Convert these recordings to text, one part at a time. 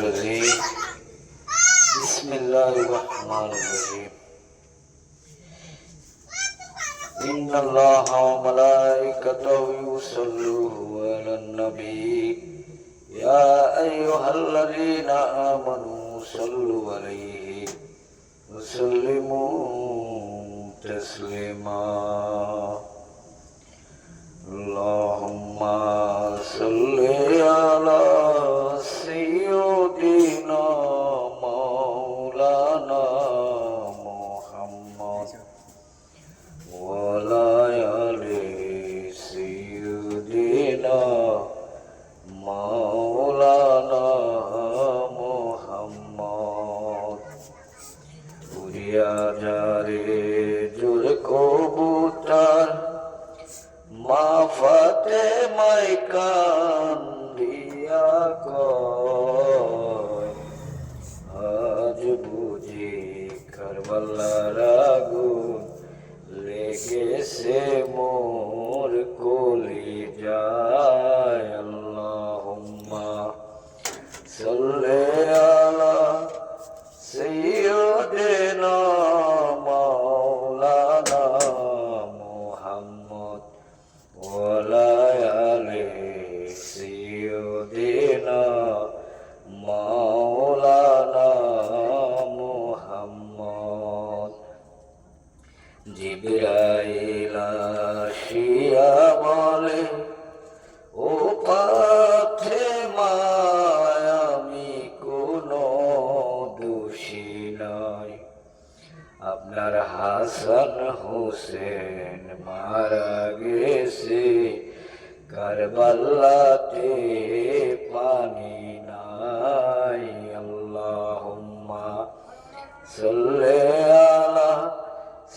الرجيم بسم الله الرحمن الرحيم إن الله وملائكته يصلون على النبي يا أيها الذين آمنوا صلوا عليه وسلموا تسليما اللهم صل على سيدنا مولانا محمد وعلى آل سيدنا مولانا محمد উড়িয়া যারে জোর কবুতর মা ফাতেমায় কান্দিয়া কয় আজ বুঝি কারবালার আগুন লেগেছে মোর কলিজায় আল্লাহুম্মা সাল্লি আলা সাইয়্যিদিনা মাওলানা মুহাম্মদ ওয়ালা আলি সাইয়্যিদিনা মাওলানা মুহাম্মদ জিবরাইল আসিয়া বলে ও ফাতেমা আমি কোনো দোষী নই আপনার হাসান হোসেন মারা গেছে কারবালাতে পানি নাই আল্লাহুম্মা সাল্লি আলা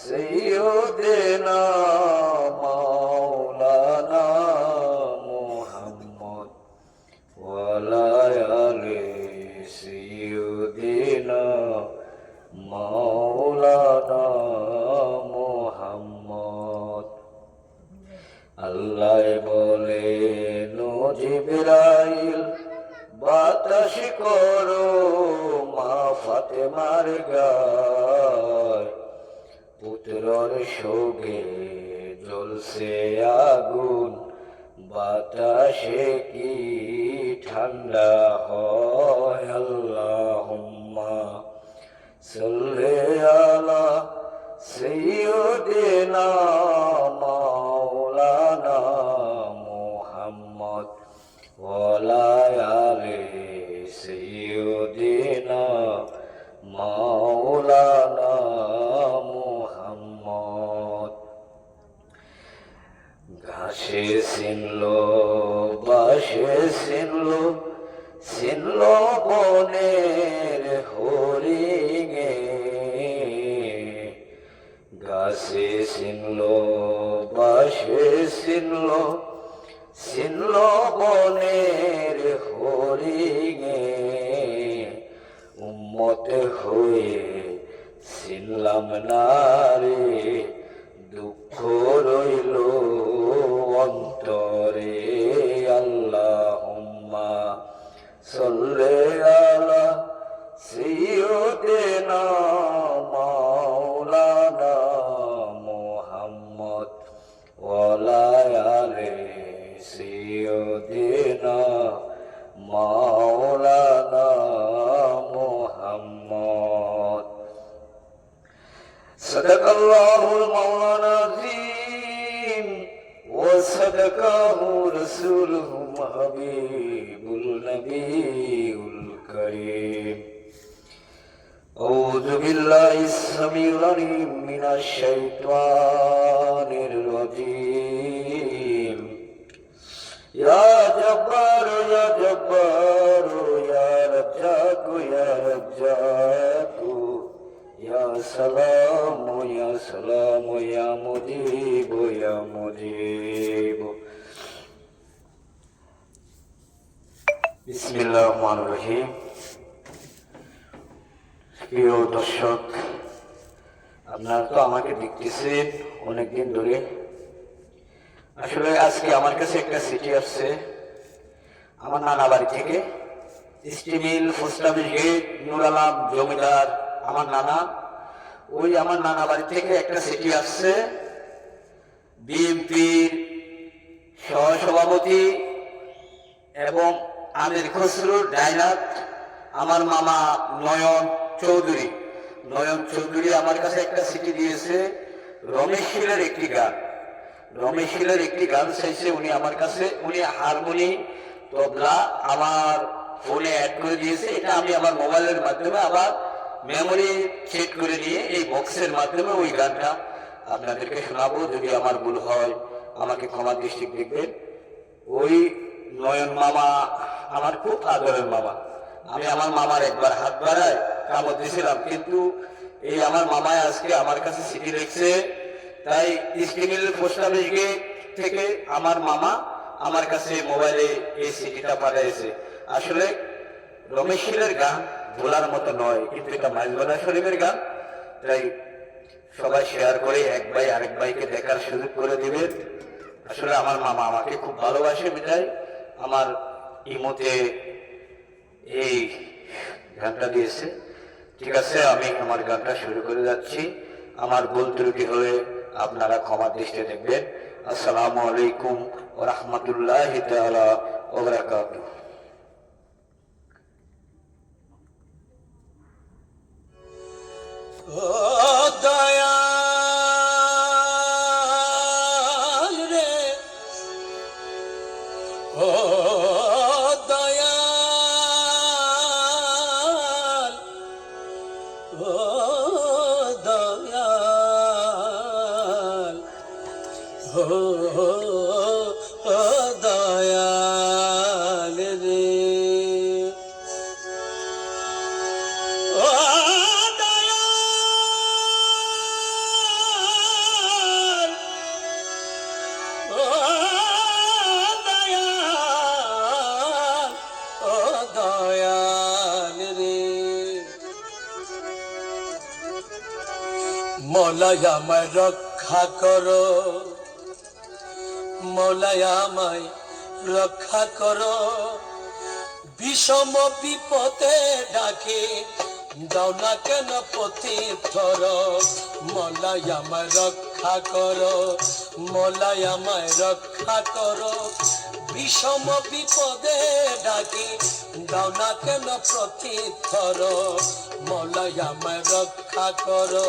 সাইয়্যিদিনা মাওলানা মুহাম্মদ ওয়ালা আলি সাইয়্যিদিনা মাওলানা মুহাম্মদ আল্লাহ বলেন ও জিবরাইল বাতাস করো মা ফাতেমার গায় পুত্রর শোকে জ্বলছে আগুন বাতাসে কি ঠান্ডা হয় আল্লাহুম্মা সাল্লি আলা সাইয়্যিদিনা মাওলানা মুহাম্মদ ওয়ালা আলি সাইয়্যিদিনা মাওলানা মুহাম্মদ ঘাসে চিনলো বাসে চিনলো বনের হরিণে গাছে চিনলো বাসে চিনলো বনের হরিণে উম্মত হয়ে চিনলাম না রে দুঃখ রইল অন্তরে আল্লাহুম্মা সাল্লি আলা সাইয়্যিদিনা মাওলানা মুহাম্মদ ওয়ালা আলি সাইয়্যিদিনা মাওলানা মুহাম্মদ সাদাকাল্লাহুল মাওলানা আযীম ওয়া সাদাকাহু রাসূলুহুল হাবিবুল নবিয়ুল কারীম আউযু বিল্লাহিস সামিউল আলীম মিনাশ শাইতানির রাজীম ইয়া জব্বার ইয়া জব্বার ইয়া রাজ্জাক ইয়া রাজ্জাক ইয়া সালাম ইয়া মুজিব ইয়া মুজিব বিসমিল্লাহির রহমানির রহিম প্রিয় দর্শক আপনারা তো আমাকে দেখতেছেন অনেকদিন ধরে আসলে আজকে আমার কাছে একটা চিঠি আসছে আমার নানা বাড়ি থেকে স্টিমিল পোস্টামিল গেট নুর আলম জমিদার আমার নানা। ওই আমার নানা বাড়ি থেকে একটা চিঠি আসছে, বিএনপির সহসভাপতি এবং আমির খসরু ডাইনাথ আমার মামা নয়ন চৌধুরী আমার কাছে একটা চিঠি দিয়েছে। রমেশ শীলের একটি গান চাইছে উনি আমার কাছে। উনি হারমোনি তবলা আমার ফোনে অ্যাড করে দিয়েছে। এটা আমি আমার মোবাইলের মাধ্যমে আবার মেমোরি সেট করে নিয়ে এই বক্সের মাধ্যমে ওই গানটা আপনাদেরকে শোনাবো। যদি আমার ভুল হয় আমাকে ক্ষমা দৃষ্টি দেখবেন। ওই নয়ন মামা আমার খুব আদরের মামা। আমি আমার মামার একবার হাত বাড়ায় কামড় দিয়েছিলাম, কিন্তু এই আমার মামায় আজকে আমার কাছে চিঠি লিখছে। তাই স্টিমিল পোস্ট অফিস গেট থেকে আমার মামা আমার কাছে মোবাইলে এই চিঠিটা পাঠিয়েছে। আসলে রমেশ শীলের গান ভোলার মতো নয়, কিন্তু এটা মাইজবালা শরীফের গান। তাই সবাই শেয়ার করে এক ভাই আরেক ভাইকে দেখার সুযোগ করে দিবেন। আসলে আমার মামা আমাকে খুব ভালোবাসে, বিদায় আমার ইমোতে এই গানটা দিয়েছে। ঠিক আছে, আমি আমার গানটা শুরু করে যাচ্ছি। আমার ভুল ত্রুটি হয়ে আপনারা ক্ষমা দৃষ্টি দেখবেন। আসসালামু আলাইকুম ওয়া রাহমাতুল্লাহি তাআলা ওয়া বারাকাতুহু। ও দয়াল রে, ও দয়াল, ও দয়াল, ও দয়াল রে, ও মৌলায় আমায় রক্ষা করো, মৌলায় আমায় রক্ষা করো, বিষম বিপদে ডাকে দাও না কেন প্রতিথর। মৌলায় আমায় রক্ষা করো, মৌলায় আমায় রক্ষা করো, বিষম বিপদে ডাকে দাও না কেন প্রতিথর। মৌলায় আমায় রক্ষা করো।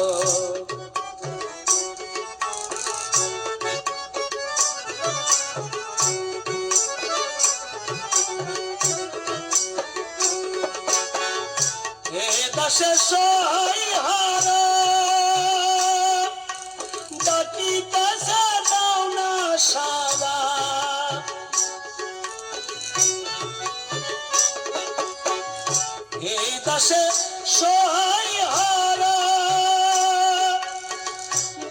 এ দাসে সহায় হার ডাকিতেছে দাও না সারা। এই দাসে সহায় হার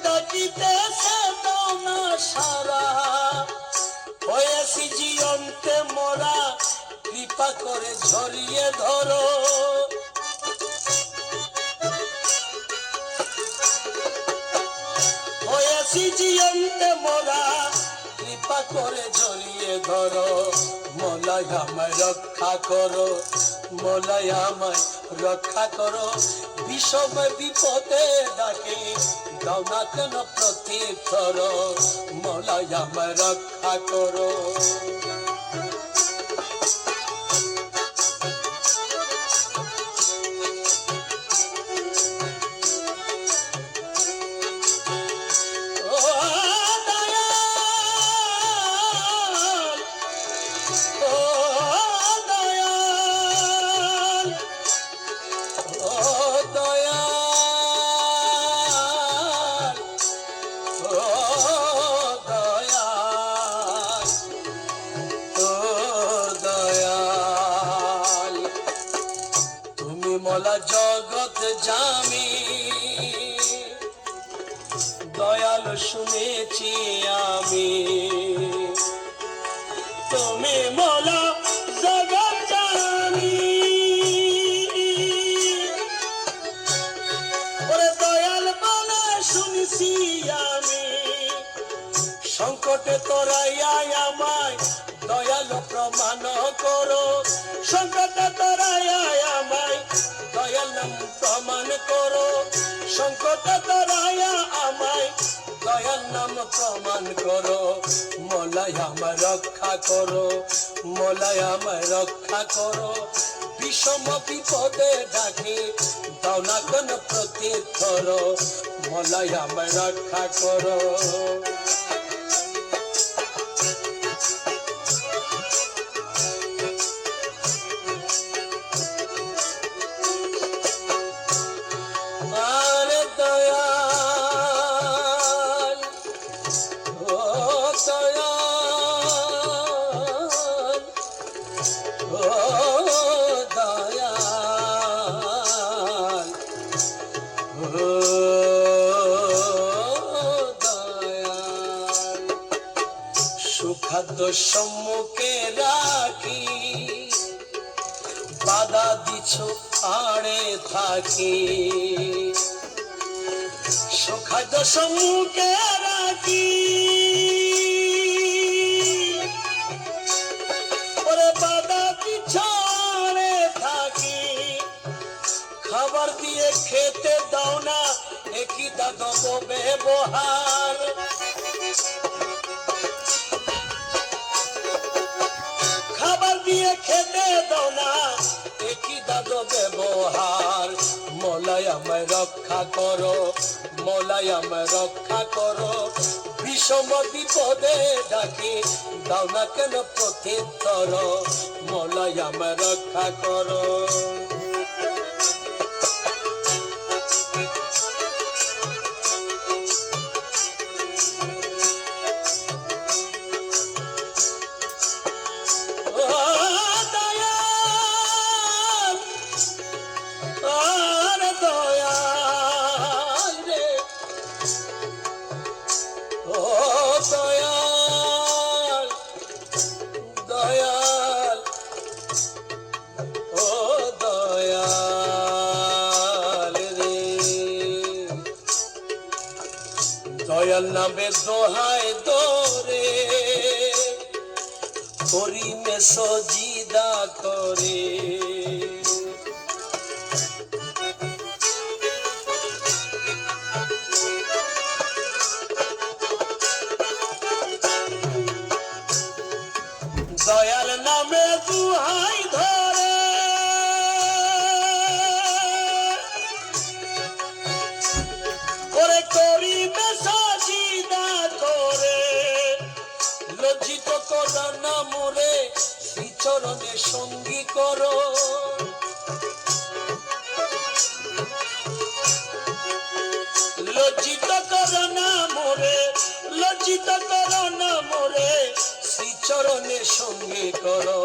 ডাকিতেছে দাও না সারা। হয়েছি জীবন্তে মোরা কৃপা করে ঝরিয়ে ধরো। হয়েছি জীবন্তে মোরা কৃপা করে ঝরিয়ে ধরো। মৌলায় আমায় রক্ষা করো, মৌলায় আমায় রক্ষা করো, বিষম বিপদে ডাকে দাও না কেন প্রতিথর। মৌলায় আমায় রক্ষা করো। মলা জগৎ জামি দয়াল শুনেছি আমি। তুমি মলা জগৎ জামি, ওরে দয়াল বলে শুনেছি আমি। সংকটে তোরাই আমায় দয়াল প্রমাণ করো, সংকটে তোরা করো, সংকট তারায়া আমায় দয়ার নাম প্রমাণ করো। মৌলায় আমায় রক্ষা করো, মৌলায় আমায় রক্ষা করো। বিষম বিপদে ডাকি দাও না কোন প্রত্যুত্তর, মৌলায় আমায় রক্ষা করো। আরে দয়াল, ও দয়াল, ও দয়াল, ও দয়াল। সুখাদ্য সম্মুখে রাখি বাধা দিছ আড়ে থাকি, সুখাদ্য সম্মুখে রাখি ওরে বাধা দিছ আড়ে থাকি। খাবার দিয়ে খেতে দাও না, একই দাদব ব্যবহার। খাবার দিয়ে খেতে দাও না, একই দাদব ব্যবহার। মৌলায় আমায় রক্ষা করো, মৌলায় আমায় রক্ষা করো। বিষম বিপদে ডাকি দাও না কেন প্রত্যুত্তর, মৌলায় আমায় রক্ষা করো। দয়াল, ও দয়াল রে, দয়াল নামে দোহাই দোরে করি মে সজিদা করে। দয়াল নামে দুহাই ধরে করে করি মেসাজিদা করে। লজ্জিত করা না মোরে শ্রীচরণে সঙ্গী করো। লজ্জিত করা না মোরে, লজ্জিত করা না মোরে শ্রীচরণে সঙ্গী করো।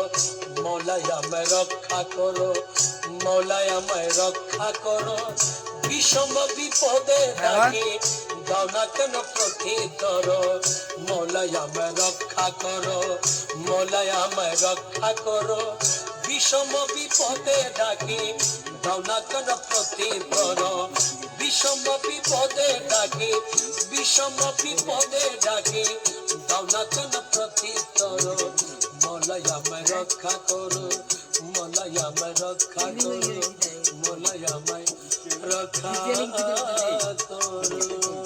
মৌলায় আমায় রক্ষা করো, মৌলায় আমায় রক্ষা করো। বিষম বিপদে ডাকি দাও না কেন প্রত্যুত্তর, মৌলায় আমায় রক্ষা করো, মৌলায় আমায় রক্ষা করো। বিষম বিপদে ডাকি দাও না কেন প্রত্যুত্তর, বিষম বিপদে ডাকি, বিষম বিপদে ডাকি দাও না কেন প্রত্যুত্তর, মৌলায় আমায় রক্ষা করো, মৌলায় আমায় রক্ষা করো, মৌলায় আমায় রক্ষা করো।